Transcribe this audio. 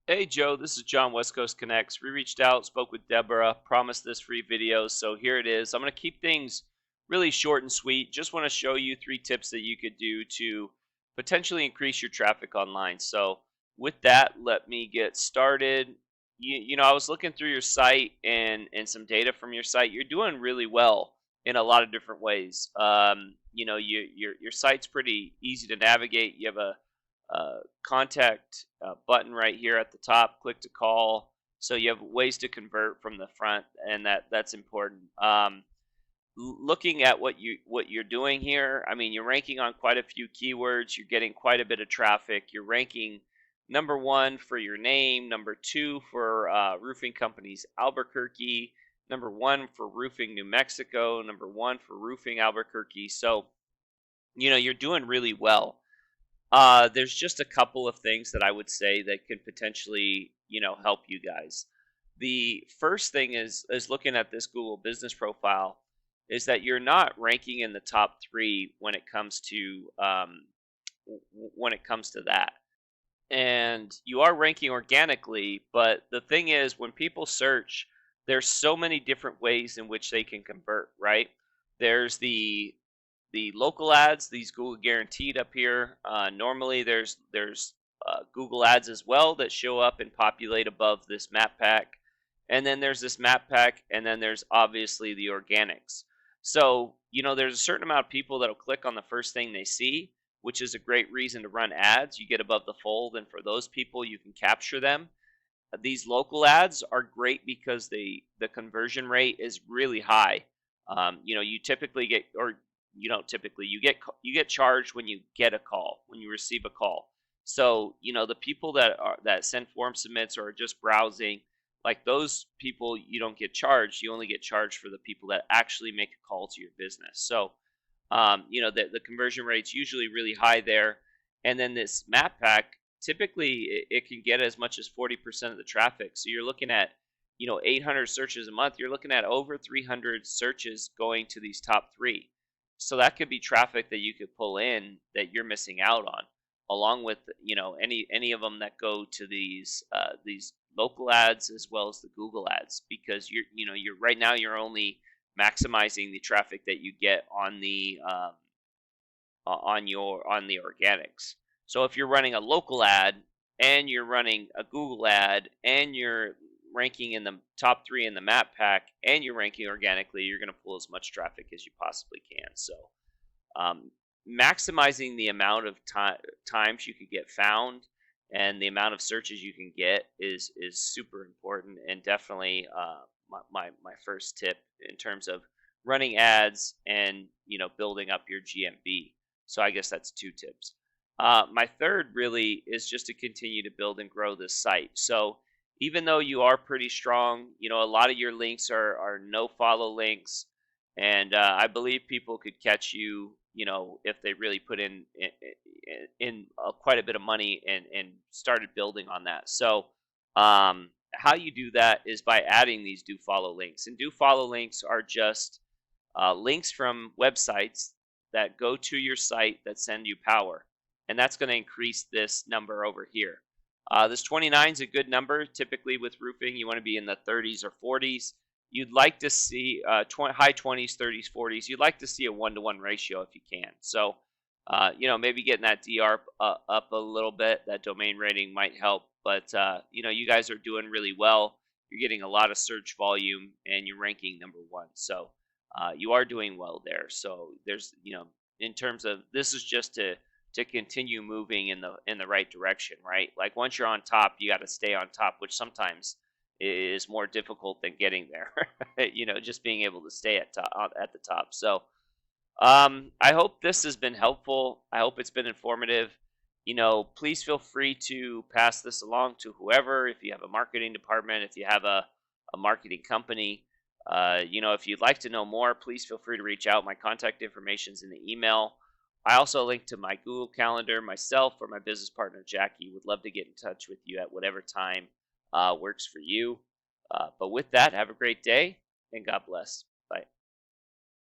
Hey Joe, this is John, West Coast Connects. We reached out, spoke with Deborah, promised this free video, so here it is. I'm going to keep things really short and sweet. Just want to show you 3 tips that you could do to potentially increase your traffic online. So with that, let me get started. I was looking through your site and some data from your site. You're doing really well in a lot of different ways. Your site's pretty easy to navigate. You have a contact button right here at the top. Click to call. So you have ways to convert from the front, and that's important. Looking at what you're doing here, I mean, you're ranking on quite a few keywords. You're getting quite a bit of traffic. You're ranking number one for your name, number two for Roofing Companies Albuquerque, number one for Roofing New Mexico, number one for Roofing Albuquerque. So you're doing really well. There's just a couple of things that I would say that could potentially, help you guys. The first thing is looking at this Google Business Profile, is that you're not ranking in the top three when it comes to that, and you are ranking organically. But the thing is, when people search, there's so many different ways in which they can convert. Right? There's the local ads, these Google guaranteed up here. Normally, there's Google ads as well that show up and populate above this map pack, and then there's this map pack, and then there's obviously the organics. So there's a certain amount of people that'll click on the first thing they see, which is a great reason to run ads. You get above the fold, and for those people, you can capture them. These local ads are great because the conversion rate is really high. You typically get, or you don't typically, you get charged when you get a call, when you receive a call. So the people that send form submits or are just browsing, like those people, you don't get charged. You only get charged for the people that actually make a call to your business. So the conversion rate's usually really high there. And then this map pack, typically it can get as much as 40% of the traffic. So you're looking at 800 searches a month. You're looking at over 300 searches going to these top three. So that could be traffic that you could pull in that you're missing out on, along with any of them that go to these local ads as well as the Google ads, because you're right now you're only maximizing the traffic that you get on the organics. So if you're running a local ad and you're running a Google ad and you're ranking in the top three in the map pack and you're ranking organically, you're going to pull as much traffic as you possibly can. So um, maximizing the amount of times you could get found and the amount of searches you can get is super important, and definitely my first tip in terms of running ads and building up your GMB. So I guess that's 2 tips. My third really is just to continue to build and grow this site. So even though you are pretty strong, a lot of your links are no follow links, and I believe people could catch you, if they really put in quite a bit of money and started building on that. So how you do that is by adding these do follow links, and do follow links are just links from websites that go to your site that send you power, and that's going to increase this number over here. This 29 is a good number. Typically with roofing, you want to be in the 30s or 40s. You'd like to see high 20s, 30s, 40s. You'd like to see a 1-to-1 ratio if you can. So, maybe getting that DR up a little bit, that domain rating might help. But, you guys are doing really well. You're getting a lot of search volume and you're ranking number one. So, you are doing well there. So there's, in terms of, this is just to continue moving in the right direction, right? Like once you're on top, you got to stay on top, which sometimes is more difficult than getting there. Just being able to stay at the top. So I hope this has been helpful. I hope it's been informative. Please feel free to pass this along to whoever. If you have a marketing department, if you have a marketing company, if you'd like to know more, please feel free to reach out. My contact information is in the email. I also link to my Google Calendar. Myself or my business partner, Jackie, would love to get in touch with you at whatever time works for you. But with that, have a great day and God bless.